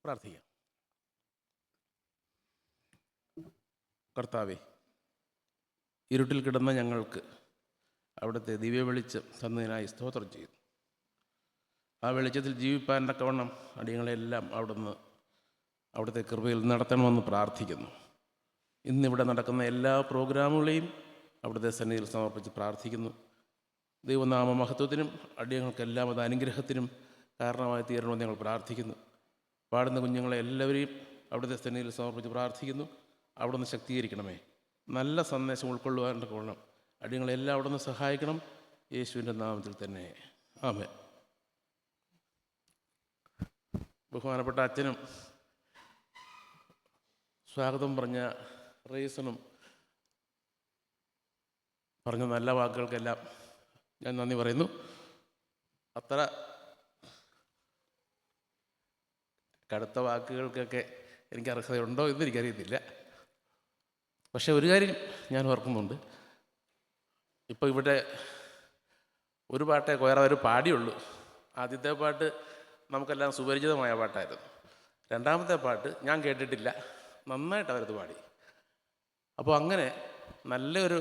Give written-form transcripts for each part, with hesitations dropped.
പ്രാർത്ഥിക്കാം. കർത്താവേ, ഇരുട്ടിൽ കിടന്ന ഞങ്ങൾക്ക് അവിടുത്തെ ദിവ്യ വെളിച്ചം തന്നതിനായി സ്തോത്രം ചെയ്തു. ആ വെളിച്ചത്തിൽ ജീവിപ്പാൻ തക്കവണ്ണം അടിയങ്ങളെല്ലാം അവിടുത്തെ കൃപയിൽ നടത്തണമെന്ന് പ്രാർത്ഥിക്കുന്നു. ഇന്നിവിടെ നടക്കുന്ന എല്ലാ പ്രോഗ്രാമുകളെയും അവിടുത്തെ സന്നിധിയിൽ സമർപ്പിച്ച് പ്രാർത്ഥിക്കുന്നു. ദൈവനാമ മഹത്വത്തിനും അടിയങ്ങൾക്കെല്ലാം അത് അനുഗ്രഹത്തിനും കാരണമായി തീരണമെന്ന് ഞങ്ങൾ പ്രാർത്ഥിക്കുന്നു. പാടുന്ന കുഞ്ഞുങ്ങളെ എല്ലാവരെയും അവിടുത്തെ സന്നിധിയിൽ സമർപ്പിച്ച് പ്രാർത്ഥിക്കുന്നു. അവിടുന്ന് ശക്തീകരിക്കണമേ. നല്ല സന്ദേശം ഉൾക്കൊള്ളുവാൻ കൊള്ളണം. അടിയങ്ങളെല്ലാം അവിടുന്ന് സഹായിക്കണം. യേശുവിൻ്റെ നാമത്തിൽ തന്നെ ആമേൻ. ബഹുമാനപ്പെട്ട അച്ഛനും സ്വാഗതം പറഞ്ഞ റീസണും പറഞ്ഞ നല്ല വാക്കുകൾക്കെല്ലാം ഞാൻ നന്ദി പറയുന്നു. അത്ര കടുത്ത വാക്കുകൾക്കൊക്കെ എനിക്ക് അർഹതയുണ്ടോ എന്ന് എനിക്കറിയത്തില്ല. പക്ഷെ ഒരു കാര്യം ഞാൻ ഓർക്കുന്നുണ്ട്. ഇപ്പോൾ ഇവിടെ ഒരു പാട്ടേ വേറെ പാടിയുള്ളൂ. ആദ്യത്തെ പാട്ട് നമുക്കെല്ലാം സുപരിചിതമായ പാട്ടായിരുന്നു. രണ്ടാമത്തെ പാട്ട് ഞാൻ കേട്ടിട്ടില്ല, നന്നായിട്ട് അവരത് പാടി. അപ്പോൾ അങ്ങനെ നല്ലൊരു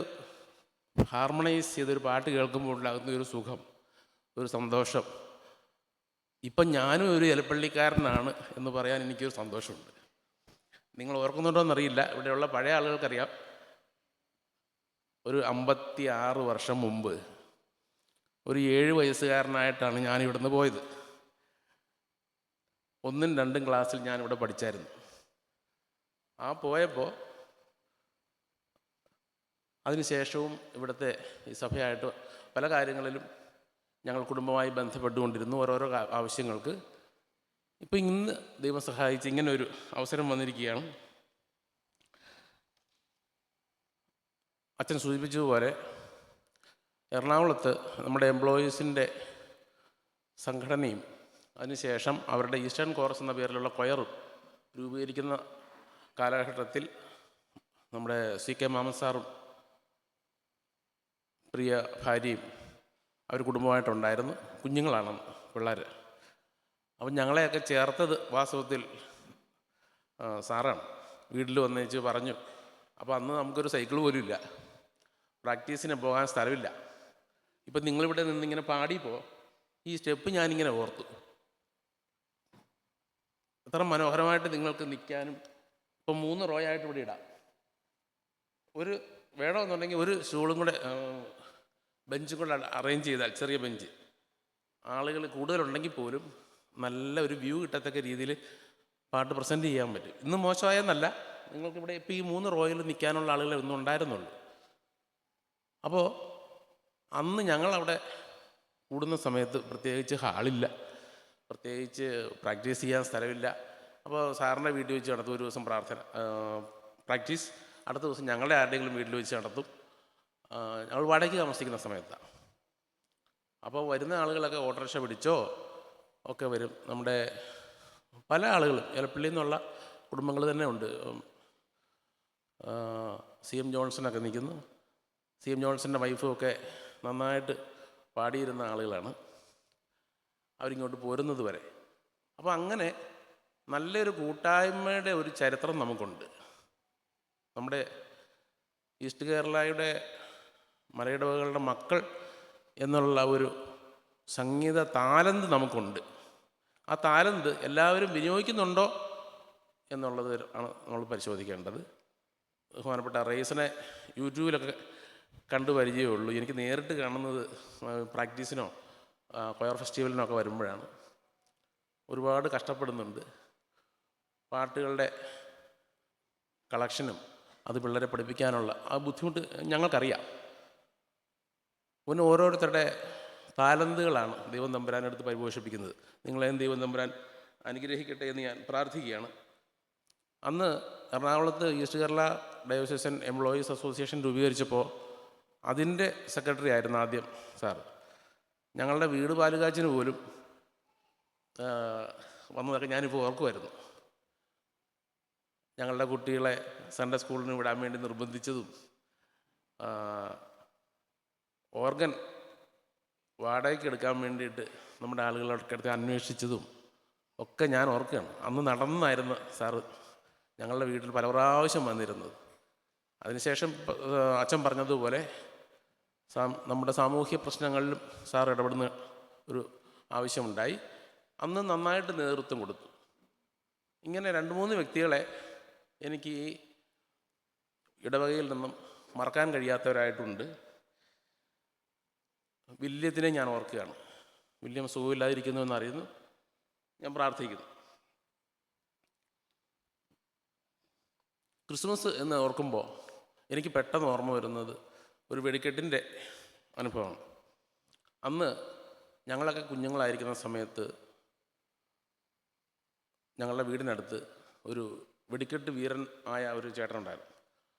ഹാർമണൈസ് ചെയ്തൊരു പാട്ട് കേൾക്കുമ്പോൾ ഉണ്ടാകുന്ന ഒരു സുഖം, ഒരു സന്തോഷം. ഇപ്പം ഞാനും ഒരു എലപ്പള്ളിക്കാരനാണ് എന്ന് പറയാൻ എനിക്കൊരു സന്തോഷമുണ്ട്. നിങ്ങൾ ഓർക്കുന്നുണ്ടോ എന്നറിയില്ല, ഇവിടെയുള്ള പഴയ ആളുകൾക്കറിയാം. ഒരു 56 വർഷം മുമ്പ് ഒരു 7 വയസ്സുകാരനായിട്ടാണ് ഞാനിവിടുന്ന് പോയത്. 1ഉം 2ഉം ക്ലാസ്സിൽ ഞാനിവിടെ പഠിച്ചായിരുന്നു. ആ പോയപ്പോൾ അതിനുശേഷവും ഇവിടുത്തെ ഈ സഭയായിട്ട് പല കാര്യങ്ങളിലും ഞങ്ങൾ കുടുംബമായി ബന്ധപ്പെട്ടുകൊണ്ടിരുന്നു, ഓരോരോ ആവശ്യങ്ങൾക്ക്. ഇപ്പോൾ ഇന്ന് ദൈവം സഹായിച്ച് ഇങ്ങനെ ഒരു അവസരം വന്നിരിക്കുകയാണ്. അച്ഛൻ സൂചിപ്പിച്ചതുപോലെ എറണാകുളത്ത് നമ്മുടെ എംപ്ലോയീസിൻ്റെ സംഘടനയും അതിനുശേഷം അവരുടെ ഈസ്റ്റേൺ കോറസ് എന്ന പേരിലുള്ള കൊയറും രൂപീകരിക്കുന്ന കാലഘട്ടത്തിൽ നമ്മുടെ CK മാമൻ സാറും പ്രിയ ഭാര്യയും അവർ കുടുംബമായിട്ടുണ്ടായിരുന്നു. കുഞ്ഞുങ്ങളാണ് പിള്ളേർ. അപ്പം ഞങ്ങളെയൊക്കെ ചേർത്തത് വാസ്തവത്തിൽ സാറാണ്. വീട്ടിൽ വന്നേച്ച് പറഞ്ഞു. അപ്പോൾ അന്ന് നമുക്കൊരു സൈക്കിൾ പോലും ഇല്ല, പ്രാക്ടീസിന് പോകാൻ സ്ഥലമില്ല. ഇപ്പം നിങ്ങളിവിടെ നിന്നിങ്ങനെ പാടിയപ്പോൾ ഈ സ്റ്റെപ്പ് ഞാനിങ്ങനെ ഓർത്തു. എത്ര മനോഹരമായിട്ട് നിങ്ങൾക്ക് നിൽക്കാനും. ഇപ്പം 3 റോയായിട്ട് ഇവിടെ ഇടാം. ഒരു വേണമെന്നുണ്ടെങ്കിൽ ഒരു സ്റ്റൂളും കൂടെ ബെഞ്ചും കൂടെ അറേഞ്ച് ചെയ്താൽ, ചെറിയ ബെഞ്ച്, ആളുകൾ കൂടുതലുണ്ടെങ്കിൽ പോലും നല്ല ഒരു വ്യൂ കിട്ടത്തക്ക രീതിയിൽ പാട്ട് പ്രസൻറ്റ് ചെയ്യാൻ പറ്റും. ഇന്ന് മോശമായെന്നല്ല, നിങ്ങൾക്കിവിടെ ഇപ്പോൾ ഈ 3 റോയിൽ നിൽക്കാനുള്ള ആളുകളെ ഒന്നും ഉണ്ടായിരുന്നുള്ളൂ. അപ്പോൾ അന്ന് ഞങ്ങളവിടെ കൂടുന്ന സമയത്ത് പ്രത്യേകിച്ച് ഹാളില്ല, പ്രത്യേകിച്ച് പ്രാക്ടീസ് ചെയ്യാൻ സ്ഥലമില്ല. അപ്പോൾ സാറിൻ്റെ വീട്ടിൽ വെച്ച് നടത്തും ഒരു ദിവസം പ്രാക്ടീസ്, അടുത്ത ദിവസം ഞങ്ങളുടെ ആരുടെയെങ്കിലും വീട്ടിൽ വെച്ച് നടത്തും. ഞങ്ങൾ വാടകയ്ക്ക് താമസിക്കുന്ന സമയത്താണ്. അപ്പോൾ വരുന്ന ആളുകളൊക്കെ ഓട്ടോറിക്ഷ പിടിച്ചോ ഒക്കെ വരും. നമ്മുടെ പല ആളുകളും എലപ്പള്ളിയിൽ നിന്നുള്ള കുടുംബങ്ങൾ തന്നെ ഉണ്ട്. CM ജോൺസണൊക്കെ നിൽക്കുന്നു. CM ജോൺസൻ്റെ വൈഫും ഒക്കെ നന്നായിട്ട് പാടിയിരുന്ന ആളുകളാണ്. അവരിങ്ങോട്ട് പോരുന്നത് വരെ. അപ്പോൾ അങ്ങനെ നല്ലൊരു കൂട്ടായ്മയുടെ ഒരു ചരിത്രം നമുക്കുണ്ട്. നമ്മുടെ ഈസ്റ്റ് കേരളയുടെ മലയിടവകളുടെ മക്കൾ എന്നുള്ള ഒരു സംഗീത താലന്ത് നമുക്കുണ്ട്. ആ താലന്ത് എല്ലാവരും വിനിയോഗിക്കുന്നുണ്ടോ എന്നുള്ളത് ആണ് നമ്മൾ പരിശോധിക്കേണ്ടത്. ബഹുമാനപ്പെട്ട റേസിനെ യൂട്യൂബിലൊക്കെ കണ്ടു പരിചയമേ ഉള്ളൂ. എനിക്ക് നേരിട്ട് കാണുന്നത് പ്രാക്ടീസിനോ കൊയർ ഫെസ്റ്റിവലിനോ ഒക്കെ വരുമ്പോഴാണ്. ഒരുപാട് കഷ്ടപ്പെടുന്നുണ്ട്. പാട്ടുകളുടെ കളക്ഷനും അത് പിള്ളേരെ പഠിപ്പിക്കാനുള്ള ആ ബുദ്ധിമുട്ട് ഞങ്ങൾക്കറിയാം. പിന്നെ ഓരോരുത്തരുടെ താലന്തുകളാണ് ദൈവം തമ്പുരാനെടുത്ത് പരിപോഷിപ്പിക്കുന്നത്. നിങ്ങളെയും ദൈവം തമ്പുരാൻ അനുഗ്രഹിക്കട്ടെ എന്ന് ഞാൻ പ്രാർത്ഥിക്കുകയാണ്. അന്ന് എറണാകുളത്ത് ഈസ്റ്റ് കേരള ഡയോസീസൻ എംപ്ലോയീസ് അസോസിയേഷൻ രൂപീകരിച്ചപ്പോൾ അതിൻ്റെ സെക്രട്ടറി ആയിരുന്നു ആദ്യം സാർ. ഞങ്ങളുടെ വീട് പാലുകാച്ചിന് പോലും വന്നതൊക്കെ ഞാനിപ്പോൾ ഓർക്കുമായിരുന്നു. ഞങ്ങളുടെ കുട്ടികളെ സൺഡേ സ്കൂളിന് വിടാൻ വേണ്ടി നിർബന്ധിച്ചതും, ഓർഗൻ വാടകയ്ക്ക് എടുക്കാൻ വേണ്ടിയിട്ട് നമ്മുടെ ആളുകളൊക്കെ അടുത്ത് അന്വേഷിച്ചതും ഒക്കെ ഞാൻ ഓർക്കുകയാണ്. അന്ന് നടന്നായിരുന്നു സാറ് ഞങ്ങളുടെ വീട്ടിൽ പല പ്രാവശ്യം വന്നിരുന്നത്. അതിനുശേഷം അച്ഛൻ പറഞ്ഞതുപോലെ നമ്മുടെ സാമൂഹ്യ പ്രശ്നങ്ങളിലും സാർ ഇടപെടുന്ന ഒരു ആവശ്യമുണ്ടായി. അന്ന് നന്നായിട്ട് നേതൃത്വം കൊടുത്തു. ഇങ്ങനെ 2-3 വ്യക്തികളെ എനിക്ക് ഈ ഇടവകയിൽ നിന്നും മറക്കാൻ കഴിയാത്തവരായിട്ടുണ്ട്. വില്യത്തിനെ ഞാൻ ഓർക്കുകയാണ്. വില്യം സുഖമില്ലാതിരിക്കുന്നു എന്നറിയുന്നു. ഞാൻ പ്രാർത്ഥിക്കുന്നു. ക്രിസ്മസ് എന്ന് ഓർക്കുമ്പോൾ എനിക്ക് പെട്ടെന്ന് ഓർമ്മ വരുന്നത് ഒരു വെടിക്കെട്ടിൻ്റെ അനുഭവമാണ്. അന്ന് ഞങ്ങളൊക്കെ കുഞ്ഞുങ്ങളായിരിക്കുന്ന സമയത്ത് ഞങ്ങളുടെ വീടിനടുത്ത് ഒരു വെടിക്കെട്ട് വീരൻ ആയ ഒരു ചേട്ടനുണ്ടായിരുന്നു.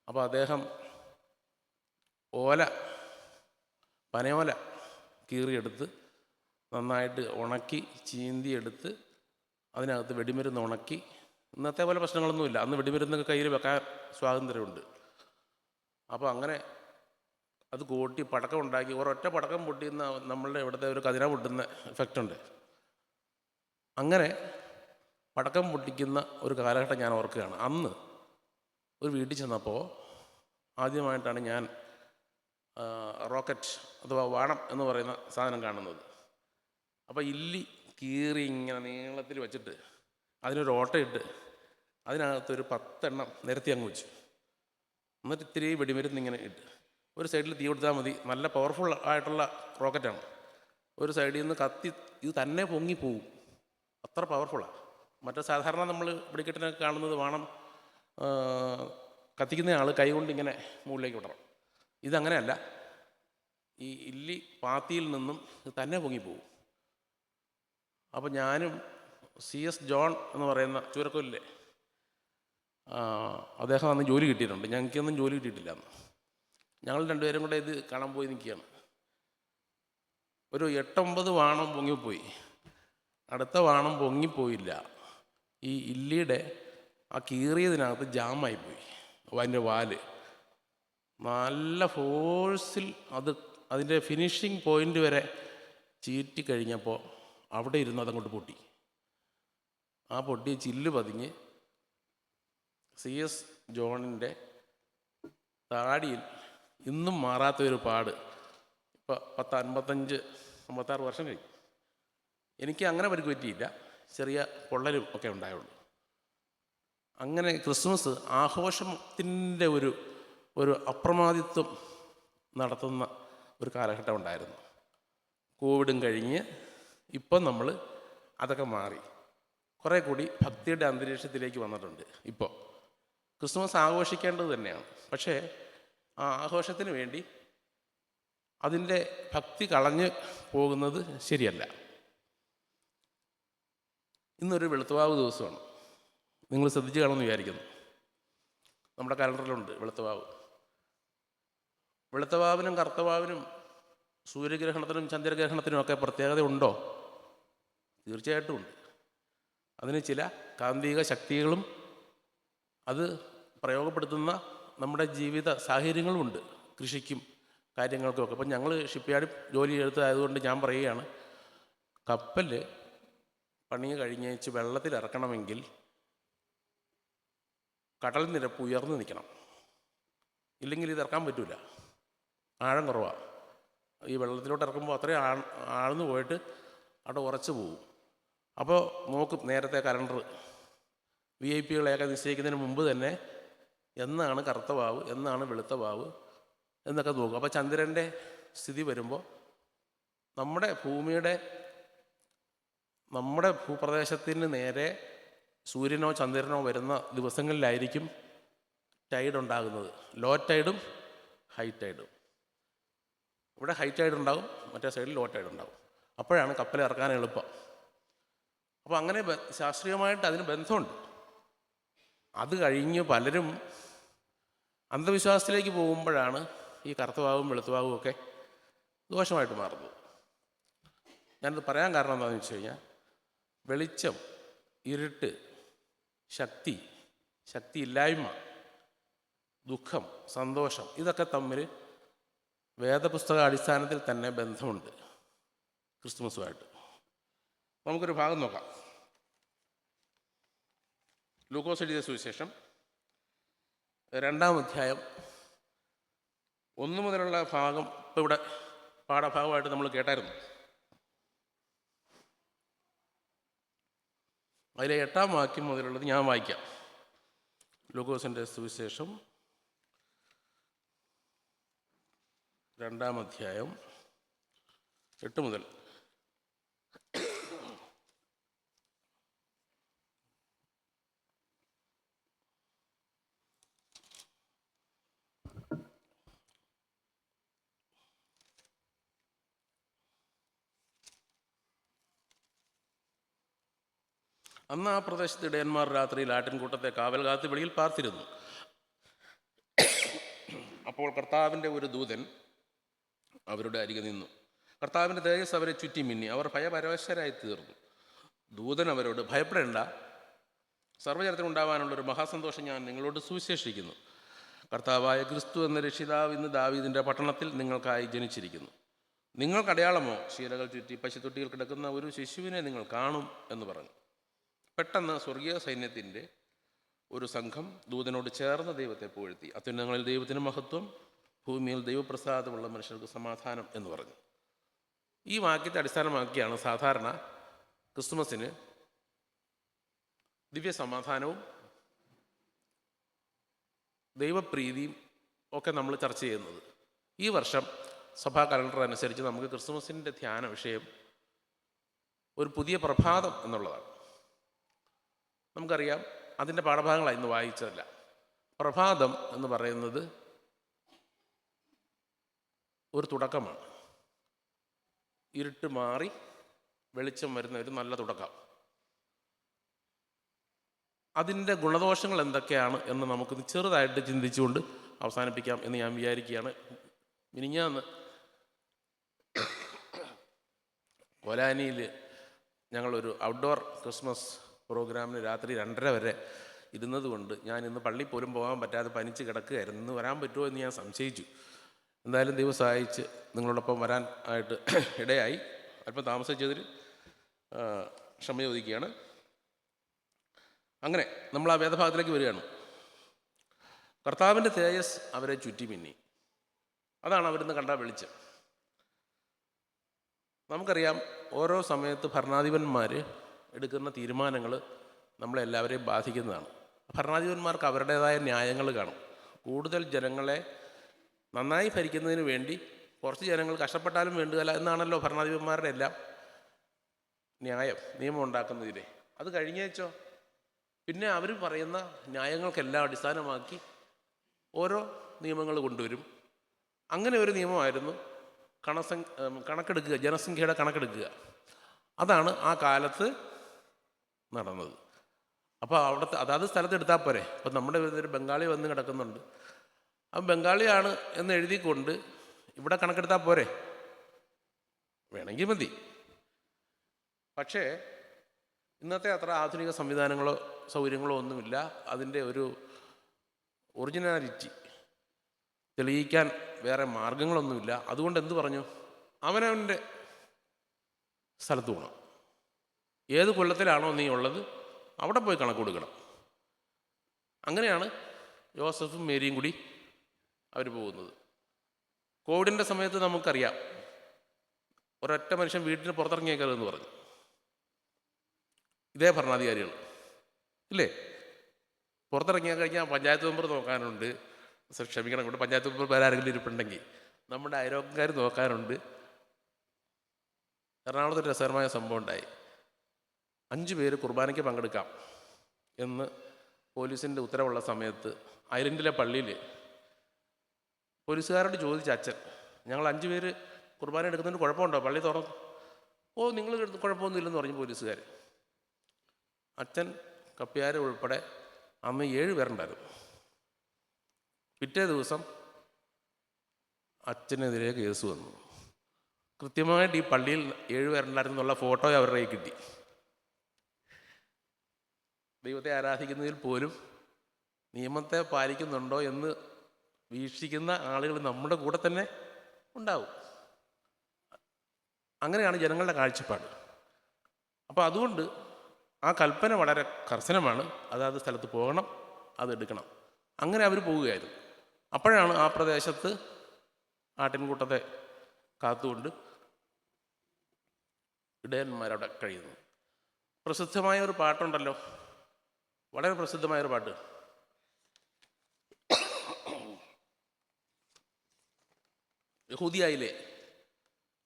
അപ്പോൾ അദ്ദേഹം പനയോല കീറിയെടുത്ത് നന്നായിട്ട് ഉണക്കി ചീന്തിയെടുത്ത് അതിനകത്ത് വെടിമരുന്ന് ഉണക്കി, ഇന്നത്തെ പോലെ പ്രശ്നങ്ങളൊന്നുമില്ല, അന്ന് വെടിമരുന്നൊക്കെ കയ്യിൽ വെക്കാൻ സ്വാതന്ത്ര്യമുണ്ട്. അപ്പോൾ അങ്ങനെ അത് കൂട്ടി പടക്കം ഉണ്ടാക്കി, ഒരൊറ്റ പടക്കം പൊട്ടിയുന്ന നമ്മളുടെ ഇവിടുത്തെ ഒരു കതിര പൊട്ടുന്ന എഫക്റ്റ് ഉണ്ട്. അങ്ങനെ പടക്കം പൊട്ടിക്കുന്ന ഒരു കാലഘട്ടം ഞാൻ ഓർക്കുകയാണ്. അന്ന് ഒരു വീട്ടിൽ ചെന്നപ്പോൾ ആദ്യമായിട്ടാണ് ഞാൻ റോക്കറ്റ് അഥവാ വാണം എന്ന് പറയുന്ന സാധനം കാണുന്നത്. അപ്പോൾ ഇല്ലി കീറി ഇങ്ങനെ നീളത്തിൽ വെച്ചിട്ട് അതിനൊരു ഓട്ടയിട്ട് അതിനകത്തൊരു 10 എണ്ണം നിരത്തി അങ്ങ് വെച്ചു. എന്നിട്ട് ഇത്തിരി വെടിമരുന്ന് ഇങ്ങനെ ഇട്ട് ഒരു സൈഡിൽ തീ കൊടുത്താൽ മതി. നല്ല പവർഫുൾ ആയിട്ടുള്ള റോക്കറ്റാണ്. ഒരു സൈഡിൽ നിന്ന് കത്തി ഇത് തന്നെ പൊങ്ങിപ്പോവും, അത്ര പവർഫുള്ളാണ്. മറ്റേ സാധാരണ നമ്മൾ വെടിക്കെട്ടിനൊക്കെ കാണുന്നത് വാണം കത്തിക്കുന്ന ആൾ കൈ കൊണ്ട് ഇങ്ങനെ മുകളിലേക്ക് വിടണം. ഇതങ്ങനെയല്ല. ഈ ഇല്ലി പാത്തിയിൽ നിന്നും ഇത് തന്നെ പൊങ്ങിപ്പോവും. അപ്പോൾ ഞാനും CS ജോൺ എന്ന് പറയുന്ന ചൂരക്കൊല്ലിലെ അദ്ദേഹം അന്ന് ജോലി കിട്ടിയിട്ടുണ്ട്. ഞങ്ങൾക്കൊന്നും ജോലി കിട്ടിയിട്ടില്ല അന്ന്. ഞങ്ങൾ 2 പേരും കൂടെ ഇത് കാണാൻ പോയി നിൽക്കുകയാണ്. ഒരു 8-9 വാണം പൊങ്ങിപ്പോയി. അടുത്ത വാണം പൊങ്ങിപ്പോയില്ല. ഈ ഇല്ലിയുടെ ആ കീറിയതിനകത്ത് ജാമായിപ്പോയി. അതിൻ്റെ വാല് നല്ല ഫോഴ്സിൽ അതിൻ്റെ ഫിനിഷിങ് പോയിൻ്റ് വരെ ചീറ്റി കഴിഞ്ഞപ്പോൾ അവിടെ ഇരുന്ന് അതങ്ങോട്ട് പൊട്ടി. ആ പൊട്ടിയ ചില്ല് പതിഞ്ഞ് CS ജോണിൻ്റെ താടിയിൽ ഇന്നും മാറാത്തൊരു പാട്. ഇപ്പോൾ 55-56 വർഷം കഴിഞ്ഞു. എനിക്ക് അങ്ങനെ പരിക്ക് പറ്റിയില്ല, ചെറിയ പൊള്ളലും ഒക്കെ ഉണ്ടായുള്ളൂ. അങ്ങനെ ക്രിസ്മസ് ആഘോഷത്തിൻ്റെ ഒരു അപ്രമാദിത്വം നടത്തുന്ന ഒരു കാലഘട്ടം ഉണ്ടായിരുന്നു. കോവിഡും കഴിഞ്ഞ് ഇപ്പം നമ്മൾ അതൊക്കെ മാറി കുറേ കൂടി ഭക്തിയുടെ അന്തരീക്ഷത്തിലേക്ക് വന്നിട്ടുണ്ട്. ഇപ്പോൾ ക്രിസ്മസ് ആഘോഷിക്കേണ്ടത് തന്നെയാണ്. പക്ഷേ ആ ആഘോഷത്തിന് വേണ്ടി അതിൻ്റെ ഭക്തി കളഞ്ഞ് പോകുന്നത് ശരിയല്ല. ഇന്നൊരു വെളുത്തുവാവ് ദിവസമാണ്. നിങ്ങൾ ശ്രദ്ധിച്ച് കാണുമെന്ന് വിചാരിക്കുന്നു. നമ്മുടെ കലണ്ടറിലുണ്ട് വെളുത്തുവാവ്. വെളുത്തവാവിനും കറുത്തവാവിനും സൂര്യഗ്രഹണത്തിനും ചന്ദ്രഗ്രഹണത്തിനും ഒക്കെ പ്രത്യേകത ഉണ്ടോ? തീർച്ചയായിട്ടും ഉണ്ട്. അതിന് ചില കാന്തിക ശക്തികളും അത് പ്രയോഗപ്പെടുത്തുന്ന നമ്മുടെ ജീവിത സാഹചര്യങ്ങളുമുണ്ട്, കൃഷിക്കും കാര്യങ്ങൾക്കുമൊക്കെ. അപ്പം ഞങ്ങൾ ഷിപ്പ് യാർഡിൽ ജോലി എടുത്തതായതുകൊണ്ട് ഞാൻ പറയുകയാണ്, കപ്പൽ പണി കഴിഞ്ഞേച്ച് വെള്ളത്തിൽ ഇറക്കണമെങ്കിൽ കടൽ നിരപ്പ് ഉയർന്നു നിൽക്കണം, ഇല്ലെങ്കിൽ ഇത് ഇറക്കാൻ പറ്റില്ല. ആഴം കുറവാണ്. ഈ വെള്ളത്തിലോട്ട് ഇറക്കുമ്പോൾ അത്രയും ആഴ്ന്നു പോയിട്ട് അവിടെ ഉറച്ചു പോകും. അപ്പോൾ നോക്കും നേരത്തെ കലണ്ടർ VIP-കളെയൊക്കെ നിശ്ചയിക്കുന്നതിന് മുമ്പ് തന്നെ എന്നാണ് കറുത്ത വാവ്, എന്നാണ് വെളുത്ത വാവ് എന്നൊക്കെ നോക്കും. അപ്പോൾ ചന്ദ്രൻ്റെ സ്ഥിതി വരുമ്പോൾ നമ്മുടെ ഭൂപ്രദേശത്തിന് നേരെ സൂര്യനോ ചന്ദ്രനോ വരുന്ന ദിവസങ്ങളിലായിരിക്കും ടൈഡ് ഉണ്ടാകുന്നത്. ലോ ടൈഡും ഹൈ ടൈഡും. ഇവിടെ ഹൈ ടൈഡ് ഉണ്ടാകും, മറ്റേ സൈഡിൽ ലോ ടൈഡ് ഉണ്ടാകും. അപ്പോഴാണ് കപ്പൽ ഇറക്കാൻ എളുപ്പം. അപ്പോൾ അങ്ങനെ ശാസ്ത്രീയമായിട്ട് അതിന് ബന്ധമുണ്ട്. അത് കഴിഞ്ഞ് പലരും അന്ധവിശ്വാസത്തിലേക്ക് പോകുമ്പോഴാണ് ഈ കറുത്തവാവും വെളുത്തവാവും ഒക്കെ ദോഷമായിട്ട് മാറുന്നത്. ഞാനത് പറയാൻ കാരണം എന്താണെന്ന് വെച്ച് കഴിഞ്ഞാൽ, വെളിച്ചം, ഇരുട്ട്, ശക്തിയില്ലായ്മ, ദുഃഖം, സന്തോഷം, ഇതൊക്കെ തമ്മിൽ വേദപുസ്തക അടിസ്ഥാനത്തിൽ തന്നെ ബന്ധമുണ്ട് ക്രിസ്തുമസുമായിട്ട്. നമുക്കൊരു ഭാഗം നോക്കാം. ലൂക്കോസ് എഴുതിയ സുവിശേഷം 2-ാം അധ്യായം 1 മുതലുള്ള ഭാഗം ഇപ്പോൾ ഇവിടെ പാഠഭാഗമായിട്ട് നമ്മൾ കേട്ടായിരുന്നു. അതിലെ 8-ാം വാക്യം മുതലുള്ളത് ഞാൻ വായിക്കാം. ലൂക്കോസിൻ്റെ സുവിശേഷം 2-ാം അധ്യായം 8 മുതൽ. അന്ന് ആ പ്രദേശത്ത് ഇടയന്മാർ രാത്രിയിൽ ആട്ടിൻകൂട്ടത്തെ കാവൽ കാത്ത് വെളിയിൽ പാർത്തിരുന്നു. അപ്പോൾ കർത്താവിൻ്റെ ഒരു ദൂതൻ അവരുടെ അരികെ നിന്നു. കർത്താവിൻ്റെ തേജസ് അവരെ ചുറ്റി മിന്നി. അവർ ഭയപരവശരായി തീർന്നു. ദൂതൻ അവരോട്, ഭയപ്പെടേണ്ട, സർവ്വജനത്തിനുണ്ടാവാനുള്ളൊരു മഹാസന്തോഷം ഞാൻ നിങ്ങളോട് സുവിശേഷിക്കുന്നു. കർത്താവായ ക്രിസ്തു എന്ന രക്ഷിതാവ് ഇന്ന് ദാവീദിൻ്റെ പട്ടണത്തിൽ നിങ്ങൾക്കായി ജനിച്ചിരിക്കുന്നു. നിങ്ങൾക്ക് അടയാളമോ, ശീലകൾ ചുറ്റി പശുത്തൊട്ടിയിൽ കിടക്കുന്ന ഒരു ശിശുവിനെ നിങ്ങൾ കാണും എന്ന് പറഞ്ഞു. പെട്ടെന്ന് സ്വർഗീയ സൈന്യത്തിൻ്റെ ഒരു സംഘം ദൂതനോട് ചേർന്ന് ദൈവത്തെ പുകഴ്ത്തി, അത്യുന്നതങ്ങളിൽ ദൈവത്തിന് മഹത്വം, ഭൂമിയിൽ ദൈവപ്രസാദമുള്ള മനുഷ്യർക്ക് സമാധാനം എന്ന് പറഞ്ഞു. ഈ വാക്യത്തെ അടിസ്ഥാനമാക്കിയാണ് സാധാരണ ക്രിസ്തുമസിന് ദിവ്യ സമാധാനവും ദൈവപ്രീതിയും ഒക്കെ നമ്മൾ ചർച്ച ചെയ്യുന്നത്. ഈ വർഷം സഭാ കലണ്ടർ അനുസരിച്ച് നമുക്ക് ക്രിസ്തുമസിൻ്റെ ധ്യാന വിഷയം ഒരു പുതിയ പ്രഭാതം എന്നുള്ളതാണ്. നമുക്കറിയാം, അതിൻ്റെ പാഠഭാഗങ്ങളാണ് ഇന്ന് വായിച്ചതല്ല. പ്രഭാതം എന്ന് പറയുന്നത് ഒരു തുടക്കമാണ്. ഇരുട്ട് മാറി വെളിച്ചം വരുന്ന ഒരു നല്ല തുടക്കം. അതിൻ്റെ ഗുണദോഷങ്ങൾ എന്തൊക്കെയാണ് എന്ന് നമുക്കൊന്ന് ചെറുതായിട്ട് ചിന്തിച്ചുകൊണ്ട് അവസാനിപ്പിക്കാം എന്ന് ഞാൻ വിചാരിക്കുകയാണ്. മിനിഞ്ഞാന്ന് കൊലാനിയിൽ ഞങ്ങളൊരു ഔട്ട്ഡോർ ക്രിസ്മസ് പ്രോഗ്രാമിന് രാത്രി 2:30 വരെ ഇരുന്നതുകൊണ്ട് ഞാൻ ഇന്ന് പള്ളിയിൽ പോലും പോകാൻ പറ്റാതെ പനിച്ച് കിടക്കുകയായിരുന്നു. ഇന്ന് വരാൻ പറ്റുമോ എന്ന് ഞാൻ സംശയിച്ചു. എന്തായാലും ദൈവം സഹായിച്ച് നിങ്ങളോടൊപ്പം വരാൻ ആയിട്ട് ഇടയായി. അല്പം താമസിച്ചതിൽ ക്ഷമ ചോദിക്കുകയാണ്. അങ്ങനെ നമ്മൾ ആ വേദഭാഗത്തിലേക്ക് വരികയാണ്. കർത്താവിൻ്റെ തേജസ് അവരെ ചുറ്റി മിന്നി. അതാണ് അവരിന്ന് കണ്ട വെളിച്ചം. നമുക്കറിയാം, ഓരോ സമയത്ത് ഭരണാധിപന്മാർ എടുക്കുന്ന തീരുമാനങ്ങൾ നമ്മളെല്ലാവരെയും ബാധിക്കുന്നതാണ്. ഭരണാധിപന്മാർക്ക് അവരുടേതായ ന്യായങ്ങൾ കാണും. കൂടുതൽ ജനങ്ങളെ നന്നായി ഭരിക്കുന്നതിന് വേണ്ടി കുറച്ച് ജനങ്ങൾ കഷ്ടപ്പെട്ടാലും വേണ്ടുകയില്ല എന്നാണല്ലോ ഭരണാധിപന്മാരുടെ എല്ലാം ന്യായം, നിയമം ഉണ്ടാക്കുന്നതിലെ. അത് കഴിഞ്ഞേച്ചോ പിന്നെ അവർ പറയുന്ന ന്യായങ്ങൾക്കെല്ലാം അടിസ്ഥാനമാക്കി ഓരോ നിയമങ്ങൾ കൊണ്ടുവരും. അങ്ങനെ ഒരു നിയമമായിരുന്നു കണക്കെടുക്കുക, ജനസംഖ്യയുടെ കണക്കെടുക്കുക. അതാണ് ആ കാലത്ത് നടന്നത്. അപ്പോൾ അവിടുത്തെ അതാത് സ്ഥലത്ത് എടുത്താൽ പോരെ. അപ്പം നമ്മുടെ ഒരു ബംഗാളി വന്ന് കിടക്കുന്നുണ്ട്, അവൻ ബംഗാളിയാണ് എന്ന് എഴുതിക്കൊണ്ട് ഇവിടെ കണക്കെടുത്താൽ പോരെ? വേണമെങ്കിൽ മതി. പക്ഷേ ഇന്നത്തെ അത്ര ആധുനിക സംവിധാനങ്ങളോ സൗകര്യങ്ങളോ ഒന്നുമില്ല. അതിൻ്റെ ഒരു ഒറിജിനാലിറ്റി തെളിയിക്കാൻ വേറെ മാർഗങ്ങളൊന്നുമില്ല. അതുകൊണ്ട് എന്തു പറഞ്ഞു, അവനവൻ്റെ സ്ഥലത്ത് പോകണം. ഏത് കൊല്ലത്തിലാണോ നീ ഉള്ളത് അവിടെ പോയി കണക്ക് കൊടുക്കണം. അങ്ങനെയാണ് യോസഫും മേരിയും കൂടി അവർ പോകുന്നത്. കോവിഡിൻ്റെ സമയത്ത് നമുക്കറിയാം, ഒരൊറ്റ മനുഷ്യൻ വീട്ടിന് പുറത്തിറങ്ങിയേക്കരുതെന്ന് പറഞ്ഞു ഇതേ ഭരണാധികാരികൾ, ഇല്ലേ? പുറത്തിറങ്ങിയാൽ കഴിഞ്ഞാൽ പഞ്ചായത്ത് മെമ്പർ നോക്കാനുണ്ട്. ക്ഷമിക്കണം, ഇവിടെ പഞ്ചായത്ത് മെമ്പർ വേറെ ആരെങ്കിലും ഇരിപ്പുണ്ടെങ്കിൽ നമ്മുടെ അയൽവക്കക്കാർ നോക്കാനുണ്ട്. എറണാകുളത്തൊരു രസകരമായ സംഭവം ഉണ്ടായി. 5 പേര് കുർബാനയ്ക്ക് പങ്കെടുക്കാം എന്ന് പോലീസിൻ്റെ ഉത്തരവുള്ള സമയത്ത് ഐലൻഡിലെ പള്ളിയിൽ പോലീസുകാരോട് ചോദിച്ച അച്ഛൻ, ഞങ്ങൾ 5 പേര് കുർബാന എടുക്കുന്നതിന് കുഴപ്പമുണ്ടോ? പള്ളി തുറന്നു. ഓ, നിങ്ങൾ കുഴപ്പമൊന്നുമില്ലെന്ന് പറഞ്ഞു പോലീസുകാർ. അച്ഛൻ കപ്പ്യാർ ഉൾപ്പെടെ അന്ന് 7 പേരുണ്ടായിരുന്നു. പിറ്റേ ദിവസം അച്ഛനെതിരെ കേസ് വന്നു. കൃത്യമായിട്ട് ഈ പള്ളിയിൽ 7 പേരുണ്ടായിരുന്നുള്ള ഫോട്ടോ അവരുടെ കയ്യിൽ കിട്ടി. ദൈവത്തെ ആരാധിക്കുന്നതിൽ പോലും നിയമത്തെ പാലിക്കുന്നുണ്ടോ എന്ന് വീക്ഷിക്കുന്ന ആളുകൾ നമ്മുടെ കൂടെ തന്നെ ഉണ്ടാവും. അങ്ങനെയാണ് ജനങ്ങളുടെ കാഴ്ചപ്പാട്. അപ്പോൾ അതുകൊണ്ട് ആ കൽപ്പന വളരെ കർശനമാണ്. അതാത് സ്ഥലത്ത് പോകണം, അതെടുക്കണം. അങ്ങനെ അവർ പോവുകയായിരുന്നു. അപ്പോഴാണ് ആ പ്രദേശത്ത് ആട്ടിൻകൂട്ടത്തെ കാത്തുകൊണ്ട് ഇടയന്മാരവിടെ കഴിയുന്നത്. പ്രസിദ്ധമായ ഒരു പാട്ടുണ്ടല്ലോ, വളരെ പ്രസിദ്ധമായൊരു പാട്ട്. യഹൂദിയായിലെ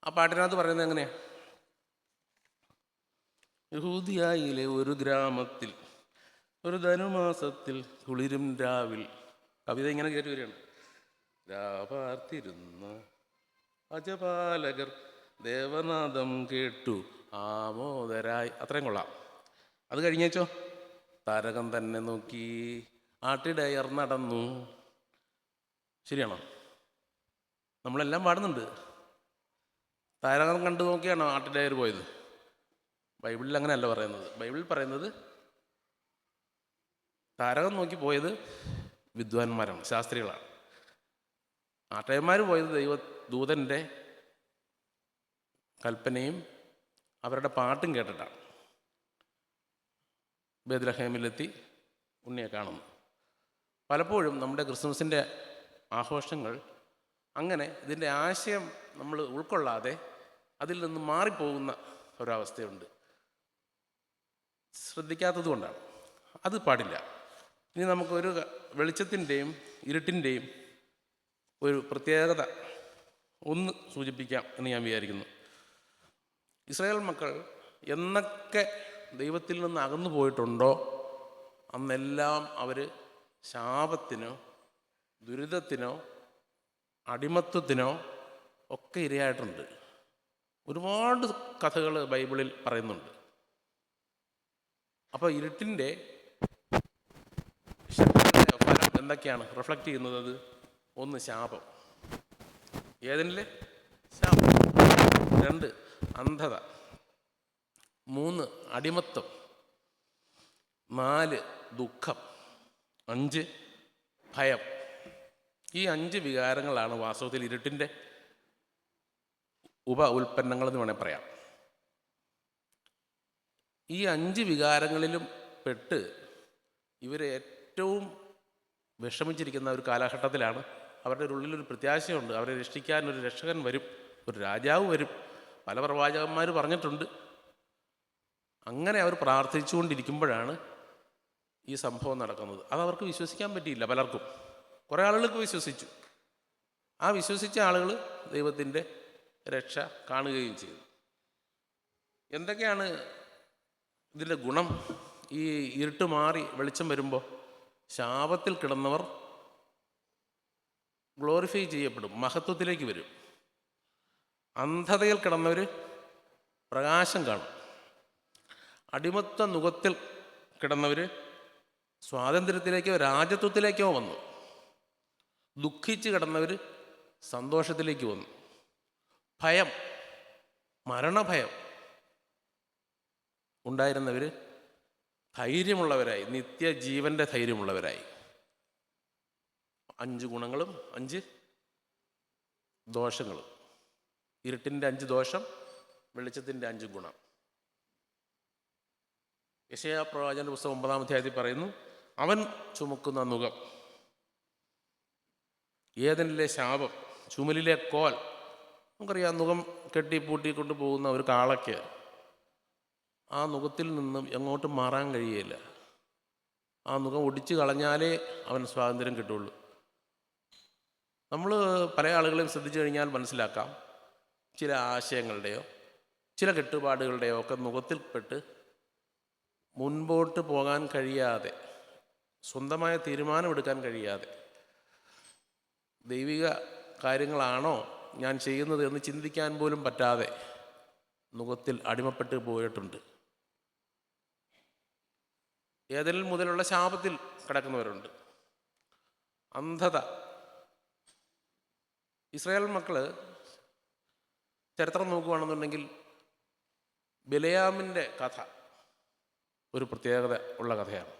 ആ പാട്ടിനകത്ത് പറയുന്നത് എങ്ങനെയാണ്? യഹൂദിയായിലെ ഒരു ഗ്രാമത്തിൽ ഒരു ധനുമാസത്തിൽ കുളിരും രാവിൽ. കവിത ഇങ്ങനെ കയറി വരികയാണ്. രാപാർത്തിരുന്ന അജപാലകർ ദേവനാദം കേട്ടു ആമോദരായി. അത്രയും കൊള്ളാം. അത് കഴിഞ്ഞേച്ചോ, താരകം തന്നെ നോക്കി ആട്ടിടയർ നടന്നു. ശരിയാണോ? നമ്മളെല്ലാം പാടുന്നുണ്ട്. താരകം കണ്ടു നോക്കിയാണോ ആട്ടിടയർ പോയത്? ബൈബിളിൽ അങ്ങനെയല്ല പറയുന്നത്. ബൈബിളിൽ പറയുന്നത് താരകം നോക്കി പോയത് വിദ്വാൻമാരാണ്, ശാസ്ത്രികളാണ്. ആട്ടയന്മാർ പോയത് ദൂതൻ്റെ കൽപ്പനയും അവരുടെ പാട്ടും കേട്ടിട്ടാണ്. ബേത്ലഹേമിലെത്തി ഉണ്ണിയെ കാണുന്നു. പലപ്പോഴും നമ്മുടെ ക്രിസ്മസിൻ്റെ ആഘോഷങ്ങൾ അങ്ങനെ ഇതിൻ്റെ ആശയം നമ്മൾ ഉൾക്കൊള്ളാതെ അതിൽ നിന്ന് മാറിപ്പോകുന്ന ഒരവസ്ഥയുണ്ട്. ശ്രദ്ധിക്കാത്തത് കൊണ്ടാണ്. അത് പാടില്ല. ഇനി നമുക്കൊരു വെളിച്ചത്തിൻ്റെയും ഇരുട്ടിൻ്റെയും ഒരു പ്രത്യേകത ഒന്ന് സൂചിപ്പിക്കാം എന്ന് ഞാൻ വിചാരിക്കുന്നു. ഇസ്രായേൽ മക്കൾ എന്നൊക്കെ ദൈവത്തിൽ നിന്ന് അകന്നു പോയിട്ടുണ്ടോ അന്നെല്ലാം അവർ ശാപത്തിനോ ദുരിതത്തിനോ അടിമത്വത്തിനോ ഒക്കെ ഇരയായിട്ടുണ്ട്. ഒരുപാട് കഥകൾ ബൈബിളിൽ പറയുന്നുണ്ട്. അപ്പോൾ ഇരുട്ടിൻ്റെ ശക്തിയുടെ ഫലം എന്തൊക്കെയാണ് റിഫ്ലക്റ്റ് ചെയ്യുന്നത്? അത് ഒന്ന് ശാപം, ഏതെങ്കിലും ശാപം. 2 അന്ധത. 3 അടിമത്വം. 4 ദുഃഖം. 5 ഭയം. ഈ 5 വികാരങ്ങളാണ് വാസ്തവത്തിൽ ഇരുട്ടിൻ്റെ ഉൽപ്പന്നങ്ങളെന്ന് വേണേൽ പറയാം. ഈ 5 വികാരങ്ങളിലും പെട്ട് ഇവർ ഏറ്റവും വിഷമിച്ചിരിക്കുന്ന ഒരു കാലഘട്ടത്തിലാണ്. അവരുടെ ഉള്ളിലൊരു പ്രത്യാശയുണ്ട്. അവരെ രക്ഷിക്കാൻ ഒരു രക്ഷകൻ വരും, ഒരു രാജാവ് വരും. പല പ്രവാചകന്മാർ പറഞ്ഞിട്ടുണ്ട്. അങ്ങനെ അവർ പ്രാർത്ഥിച്ചുകൊണ്ടിരിക്കുമ്പോഴാണ് ഈ സംഭവം നടക്കുന്നത്. അതവർക്ക് വിശ്വസിക്കാൻ പറ്റിയില്ല. പലർക്കും, കുറേ ആളുകൾക്ക് വിശ്വസിച്ചു. ആ വിശ്വസിച്ച ആളുകൾ ദൈവത്തിൻ്റെ രക്ഷ കാണുകയും ചെയ്തു. എന്തൊക്കെയാണ് ഇതിൻ്റെ ഗുണം? ഈ ഇരുട്ട് മാറി വെളിച്ചം വരുമ്പോൾ ശാപത്തിൽ കിടന്നവർ ഗ്ലോറിഫൈ ചെയ്യപ്പെടും, മഹത്വത്തിലേക്ക് വരും. അന്ധതയിൽ കിടന്നവർ പ്രകാശം കാണും. അടിമത്ത നുഖത്തിൽ കിടന്നവർ സ്വാതന്ത്ര്യത്തിലേക്കോ രാജത്വത്തിലേക്കോ വന്നു. ദുഃഖിച്ച് കിടന്നവർ സന്തോഷത്തിലേക്ക് വന്നു. ഭയം, മരണഭയം ഉണ്ടായിരുന്നവർ ധൈര്യമുള്ളവരായി, നിത്യജീവൻ്റെ ധൈര്യമുള്ളവരായി. 5 ഗുണങ്ങളും 5 ദോഷങ്ങളും. ഇരുട്ടിൻ്റെ 5 ദോഷം, വെളിച്ചത്തിൻ്റെ 5 ഗുണം. യെശയ്യാ പ്രവാചകന്റെ പുസ്തകം 9-ാം അധ്യായത്തിൽ പറയുന്നു, അവൻ ചുമക്കുന്ന നുകം, ഏദനിലെ ശാപം, ചുമലിലെ കോൽ. നമുക്കറിയാം, നുകം കെട്ടി പൂട്ടിക്കൊണ്ട് പോകുന്ന ഒരു കാളയ്ക്ക് ആ നുകത്തിൽ നിന്നും എങ്ങോട്ടും മാറാൻ കഴിയില്ല. ആ നുകം ഒടിച്ചു കളഞ്ഞാലേ അവൻ സ്വാതന്ത്ര്യം കിട്ടുള്ളൂ. നമ്മൾ പല ആളുകളെയും ശ്രദ്ധിച്ചു കഴിഞ്ഞാൽ മനസ്സിലാക്കാം, ചില ആശയങ്ങളുടെയോ ചില കെട്ടുപാടുകളുടെയോ ഒക്കെ നുകത്തിൽപ്പെട്ട് മുൻപോട്ട് പോകാൻ കഴിയാതെ, സ്വന്തമായ തീരുമാനമെടുക്കാൻ കഴിയാതെ, ദൈവിക കാര്യങ്ങളാണോ ഞാൻ ചെയ്യുന്നത് എന്ന് ചിന്തിക്കാൻ പോലും പറ്റാതെ നുകത്തിൽ അടിമപ്പെട്ട് പോയിട്ടുണ്ട്. ഏതെങ്കിലും മുതലുള്ള ശാപത്തിൽ കിടക്കുന്നവരുണ്ട്. അന്ധത. ഇസ്രായേൽ മക്കൾ ചരിത്രം നോക്കുകയാണെന്നുണ്ടെങ്കിൽ ബിലയാമിൻ്റെ കഥ ഒരു പ്രത്യേകത ഉള്ള കഥയാണ്.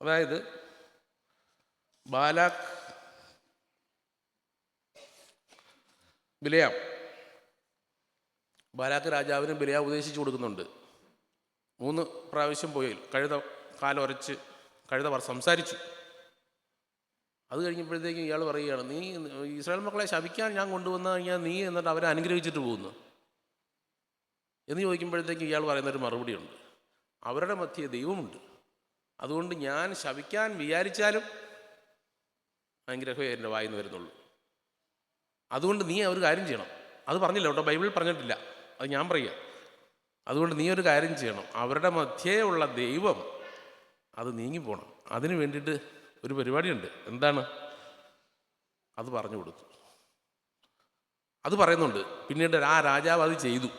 അതായത് ബാലാക്ക് രാജാവിന് ബിലയാം ഉപദേശിച്ചു കൊടുക്കുന്നുണ്ട്. 3 പ്രാവശ്യം പോയി കഴുത കാലൊരച്ച് കഴുത സംസാരിച്ചു. അത് കഴിഞ്ഞപ്പോഴത്തേക്കും ഇയാൾ പറയുകയാണ്, നീ ഇസ്രായേൽ മക്കളെ ശപിക്കാൻ ഞാൻ കൊണ്ടുവന്നു കഴിഞ്ഞാൽ നീ എന്നിട്ട് അവരെ അനുഗ്രഹിച്ചിട്ട് പോകുന്നു എന്ന് ചോദിക്കുമ്പോഴത്തേക്കും ഇയാൾ പറയുന്നൊരു മറുപടിയുണ്ട്, അവരുടെ മധ്യേ ദൈവമുണ്ട്, അതുകൊണ്ട് ഞാൻ ശപിക്കാൻ വിചാരിച്ചാലും അനുഗ്രഹമേ എൻ്റെ വായിന്ന് വരുന്നുള്ളൂ. അതുകൊണ്ട് നീ ഒരു കാര്യം ചെയ്യണം. അത് പറഞ്ഞില്ല കേട്ടോ, ബൈബിളിൽ പറഞ്ഞിട്ടില്ല, അത് ഞാൻ പറയുക. അതുകൊണ്ട് നീ ഒരു കാര്യം ചെയ്യണം, അവരുടെ മധ്യേ ഉള്ള ദൈവം അത് നീങ്ങിപ്പോണം. അതിന് വേണ്ടിയിട്ട് ഒരു പരിപാടിയുണ്ട്. എന്താണ്? അത് പറഞ്ഞു കൊടുത്തു. അത് പറയുന്നുണ്ട്. പിന്നീട് ആ രാജാവ് അത് ചെയ്തു.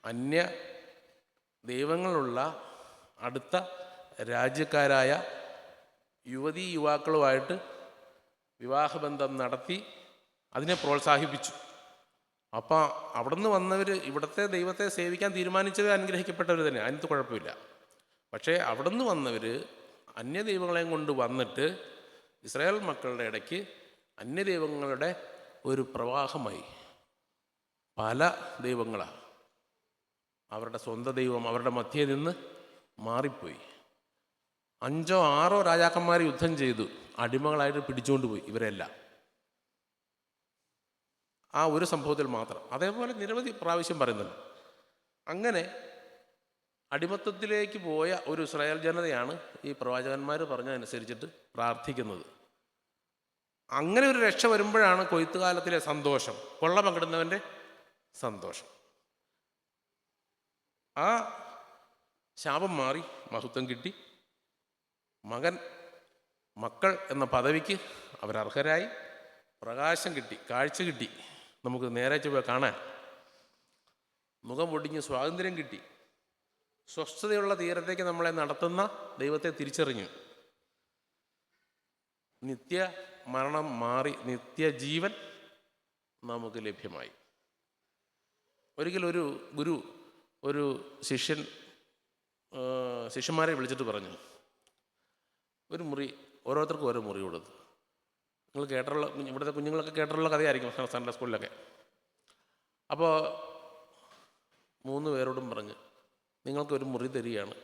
അന്യ ദൈവങ്ങളുള്ള അടുത്ത രാജ്യക്കാരായ യുവതീ യുവാക്കളുമായിട്ട് വിവാഹബന്ധം നടത്തി അതിനെ പ്രോത്സാഹിപ്പിച്ചു. അപ്പം അവിടെ നിന്ന് വന്നവർ ഇവിടുത്തെ ദൈവത്തെ സേവിക്കാൻ തീരുമാനിച്ചവർ അനുഗ്രഹിക്കപ്പെട്ടവർ തന്നെ, അതിനകത്ത് കുഴപ്പമില്ല. പക്ഷേ അവിടെ നിന്ന് വന്നവർ അന്യദൈവങ്ങളെയും കൊണ്ട് വന്നിട്ട് ഇസ്രായേൽ മക്കളുടെ ഇടയ്ക്ക് അന്യദൈവങ്ങളുടെ ഒരു പ്രവാഹമായി. പല ദൈവങ്ങളാണ്. അവരുടെ സ്വന്തം ദൈവം അവരുടെ മധ്യേ നിന്ന് മാറിപ്പോയി. 5 or 6 രാജാക്കന്മാർ യുദ്ധം ചെയ്തു, അടിമകളായിട്ട് പിടിച്ചുകൊണ്ട് പോയി ഇവരെല്ലാം. ആ ഒരു സംഭവത്തിൽ മാത്രം. അതേപോലെ നിരവധി പ്രാവശ്യം പറയുന്നുണ്ട്. അങ്ങനെ അടിമത്തത്തിലേക്ക് പോയ ഒരു ഇസ്രായേൽ ജനതയാണ് ഈ പ്രവാചകന്മാർ പറഞ്ഞതനുസരിച്ചിട്ട് പ്രാർത്ഥിക്കുന്നത്. അങ്ങനെ ഒരു രക്ഷ വരുമ്പോഴാണ് കൊയ്ത്തുകാലത്തിലെ സന്തോഷം, കൊള്ള പങ്കിടുന്നവൻ്റെ സന്തോഷം. ആ ശാപം മാറി മഹത്വം കിട്ടി. മക്കൾ എന്ന പദവിക്ക് അവരർഹരായി. പ്രകാശം കിട്ടി, കാഴ്ച കിട്ടി, നമുക്ക് നേരെ ചൊവ്വേ കാണാൻ. മുഖം ഒടിഞ്ഞ് സ്വാതന്ത്ര്യം കിട്ടി. സ്വസ്ഥതയുള്ള തീരത്തേക്ക് നമ്മളെ നടത്തുന്ന ദൈവത്തെ തിരിച്ചറിഞ്ഞു. നിത്യ മരണം മാറി നിത്യജീവൻ നമുക്ക് ലഭ്യമായി. ഒരിക്കലൊരു ഗുരു ഒരു ശിഷ്യന്മാരെ വിളിച്ചിട്ട് പറഞ്ഞു, ഒരു മുറി ഓരോരുത്തർക്കും ഓരോ മുറി കൊടുത്തു. നിങ്ങൾ കേട്ടിട്ടുള്ള, ഇവിടുത്തെ കുഞ്ഞുങ്ങളൊക്കെ കേട്ടിട്ടുള്ള കഥയായിരിക്കും സൺഡേ സ്കൂളിലൊക്കെ. അപ്പോൾ 3 പേരോടും പറഞ്ഞ്, നിങ്ങൾക്കൊരു മുറി തരികയാണ്.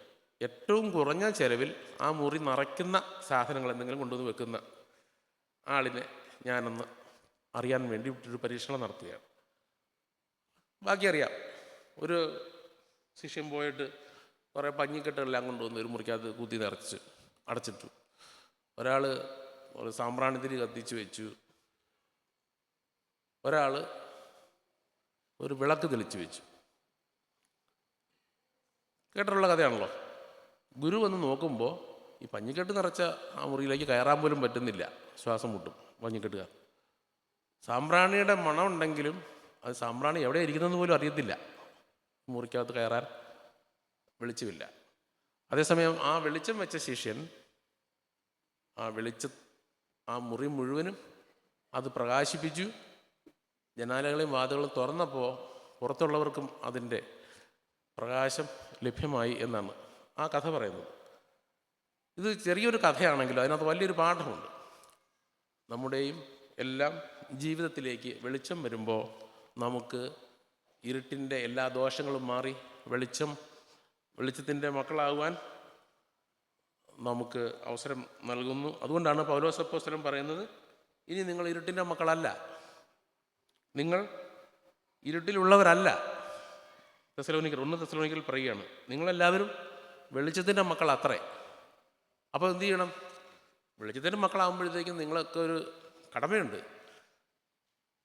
ഏറ്റവും കുറഞ്ഞ ചിലവിൽ ആ മുറി നിറയ്ക്കുന്ന സാധനങ്ങൾ എന്തെങ്കിലും കൊണ്ടുവന്ന് വെക്കുന്ന ആളിനെ ഞാനൊന്ന് അറിയാൻ വേണ്ടി ഒരു പരീക്ഷണം നടത്തുകയാണ്. ബാക്കി അറിയാം. ഒരു ശിഷ്യൻ പോയിട്ട് കുറേ പഞ്ഞിക്കെട്ടുകളെല്ലാം കൊണ്ടുവന്ന് ഒരു മുറിക്കകത്ത് കുത്തി നിറച്ച് അടച്ചിട്ടു. ഒരാൾ ഒരു സാമ്പ്രാണിതിരി കത്തിച്ച് വെച്ചു. ഒരാൾ ഒരു വിളക്ക് തെളിച്ച് വെച്ചു. കേട്ടിട്ടുള്ള കഥയാണല്ലോ. ഗുരു വന്ന് നോക്കുമ്പോൾ ഈ പഞ്ഞിക്കെട്ട് നിറച്ച ആ മുറിയിലേക്ക് കയറാൻ പോലും പറ്റുന്നില്ല, ശ്വാസം മുട്ടും പഞ്ഞിക്കെട്ടുകാർ. സാമ്പ്രാണിയുടെ മണം ഉണ്ടെങ്കിലും അത് സാമ്പ്രാണി എവിടെ ഇരിക്കുന്നതെന്ന് പോലും അറിയത്തില്ല. മുറിക്കകത്ത് കയറാൻ വെളിച്ചമില്ല. അതേസമയം ആ വെളിച്ചം വെച്ച ശിഷ്യൻ ആ മുറി മുഴുവനും അത് പ്രകാശിപ്പിച്ചു. ജനാലകളെയും വാതിലുകളും തുറന്നപ്പോൾ പുറത്തുള്ളവർക്കും അതിൻ്റെ പ്രകാശം ലഭ്യമായി എന്നാണ് ആ കഥ പറയുന്നത്. ഇത് ചെറിയൊരു കഥയാണെങ്കിലും അതിനകത്ത് വലിയൊരു പാഠമുണ്ട്. നമ്മുടെയും എല്ലാം ജീവിതത്തിലേക്ക് വെളിച്ചം വരുമ്പോൾ നമുക്ക് ഇരുട്ടിൻ്റെ എല്ലാ ദോഷങ്ങളും മാറി വെളിച്ചത്തിൻ്റെ മക്കളാകുവാൻ നമുക്ക് അവസരം നൽകുന്നു. അതുകൊണ്ടാണ് പൗലോസ് അപ്പോസ്തലൻ പറയുന്നത്, ഇനി നിങ്ങൾ ഇരുട്ടിൻ്റെ മക്കളല്ല, നിങ്ങൾ ഇരുട്ടിലുള്ളവരല്ല. 1 തെസ്സലോനിക്കർ പറയുകയാണ്, നിങ്ങളെല്ലാവരും വെളിച്ചത്തിൻ്റെ മക്കൾ അത്രേ. അപ്പോൾ എന്തു ചെയ്യണം? വെളിച്ചത്തിൻ്റെ മക്കളാകുമ്പോഴത്തേക്കും നിങ്ങളൊക്കെ ഒരു കടമയുണ്ട്.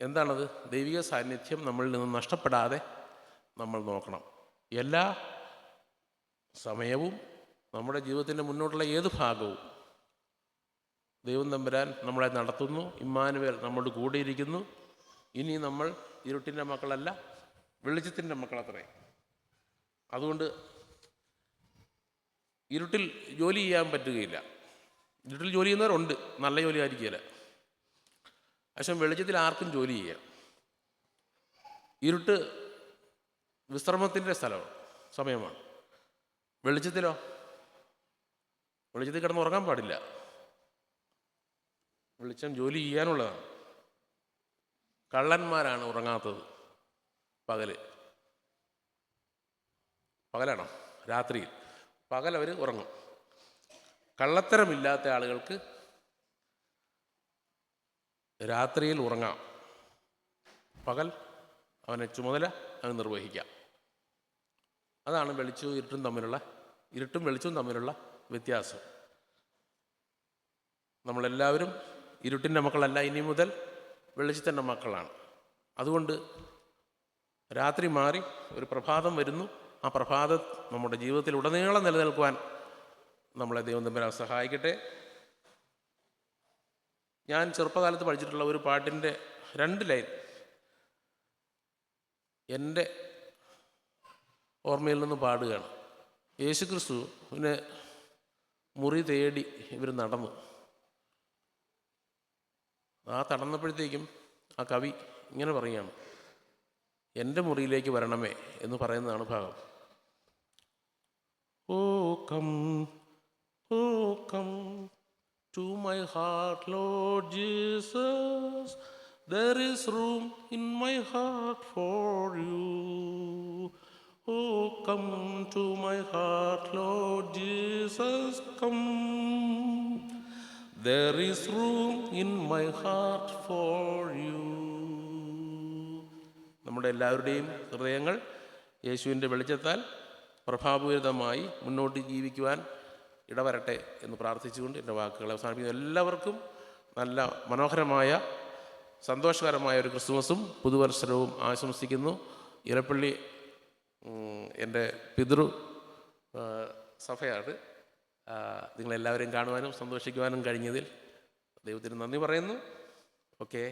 എന്താണത്? ദൈവിക സാന്നിധ്യം നമ്മളിൽ നിന്ന് നഷ്ടപ്പെടാതെ നമ്മൾ നോക്കണം. എല്ലാ സമയവും നമ്മുടെ ജീവിതത്തിൻ്റെ മുന്നോട്ടുള്ള ഏത് ഭാഗവും ദൈവം തമ്പുരാൻ നമ്മളെ നടത്തുന്നു. ഇമ്മാനുവേൽ നമ്മോട് കൂടിയിരിക്കുന്നു. ഇനി നമ്മൾ ഇരുട്ടിൻ്റെ മക്കളല്ല, വെളിച്ചത്തിൻ്റെ മക്കളത്രേ. അതുകൊണ്ട് ഇരുട്ടിൽ ജോലി ചെയ്യാൻ പറ്റുകയില്ല. ഇരുട്ടിൽ ജോലി ചെയ്യുന്നവരുണ്ട്, നല്ല ജോലി ആയിരിക്കില്ല. പക്ഷെ വെളിച്ചത്തിൽ ആർക്കും ജോലി ചെയ്യാം. ഇരുട്ട് വിശ്രമത്തിൻ്റെ സമയമാണ്. വെളിച്ചത്തിൽ കിടന്ന് ഉറങ്ങാൻ പാടില്ല. വെളിച്ചം ജോലി ചെയ്യാനുള്ളതാണ്. കള്ളന്മാരാണ് ഉറങ്ങാത്തത്. പകലാണോ? രാത്രിയിൽ. പകൽ അവർ ഉറങ്ങും. കള്ളത്തരമില്ലാത്ത ആളുകൾക്ക് രാത്രിയിൽ ഉറങ്ങാം, പകൽ അവനെ ചുമതല അവന് നിർവഹിക്കാം. അതാണ് വെളിച്ചവും ഇരുട്ടും വെളിച്ചവും തമ്മിലുള്ള വ്യത്യാസം. നമ്മളെല്ലാവരും ഇരുട്ടിൻ്റെ മക്കളല്ല, ഇനി മുതൽ വെളിച്ചത്തിൻ്റെ മക്കളാണ്. അതുകൊണ്ട് രാത്രി മാറി ഒരു പ്രഭാതം വരുന്നു. ആ പ്രഭാതം നമ്മുടെ ജീവിതത്തിൽ ഉടനീളം നിലനിൽക്കുവാൻ നമ്മളെ ദൈവം തമ്പുരാൻ സഹായിക്കട്ടെ. ഞാൻ ചെറുപ്പകാലത്ത് പഠിച്ചിട്ടുള്ള ഒരു പാട്ടിൻ്റെ 2 ലൈൻ എൻ്റെ ഓർമ്മയിൽ നിന്ന് പാടുകയാണ്. യേശുക്രിസ്തുവിനെ മുറി തേടി ഇവർ നടന്നു. ആ നടന്നപ്പോഴത്തേക്കും ആ കവി ഇങ്ങനെ പറയുകയാണ്, എൻ്റെ മുറിയിലേക്ക് വരണമേ എന്ന് പറയുന്നതാണ് ഭാഗം. O come, O come to my heart, Lord Jesus, there is room in my heart for you. Oh, come to my heart, Lord Jesus, come. There is room in my heart for you. നമ്മുടെ എല്ലാവരുടെയും ഹൃദയങ്ങൾ യേശുവിൻ്റെ വെളിച്ചത്താൽ പ്രഭാപൂരിതമായി മുന്നോട്ട് ജീവിക്കുവാൻ ഇടവരട്ടെ എന്ന് പ്രാർത്ഥിച്ചുകൊണ്ട് എൻ്റെ വാക്കുകൾ അവസാനിപ്പിക്കുന്നു. എല്ലാവർക്കും നല്ല മനോഹരമായ സന്തോഷകരമായ ഒരു ക്രിസ്തുമസും പുതുവത്സരവും ആശംസിക്കുന്നു. ഇലപ്പള്ളി എൻ്റെ പിതൃ സഭയാണ്. നിങ്ങളെല്ലാവരെയും കാണുവാനും സന്തോഷിക്കുവാനും കഴിഞ്ഞതിൽ ദൈവത്തിന് നന്ദി പറയുന്നു. ഓക്കെ.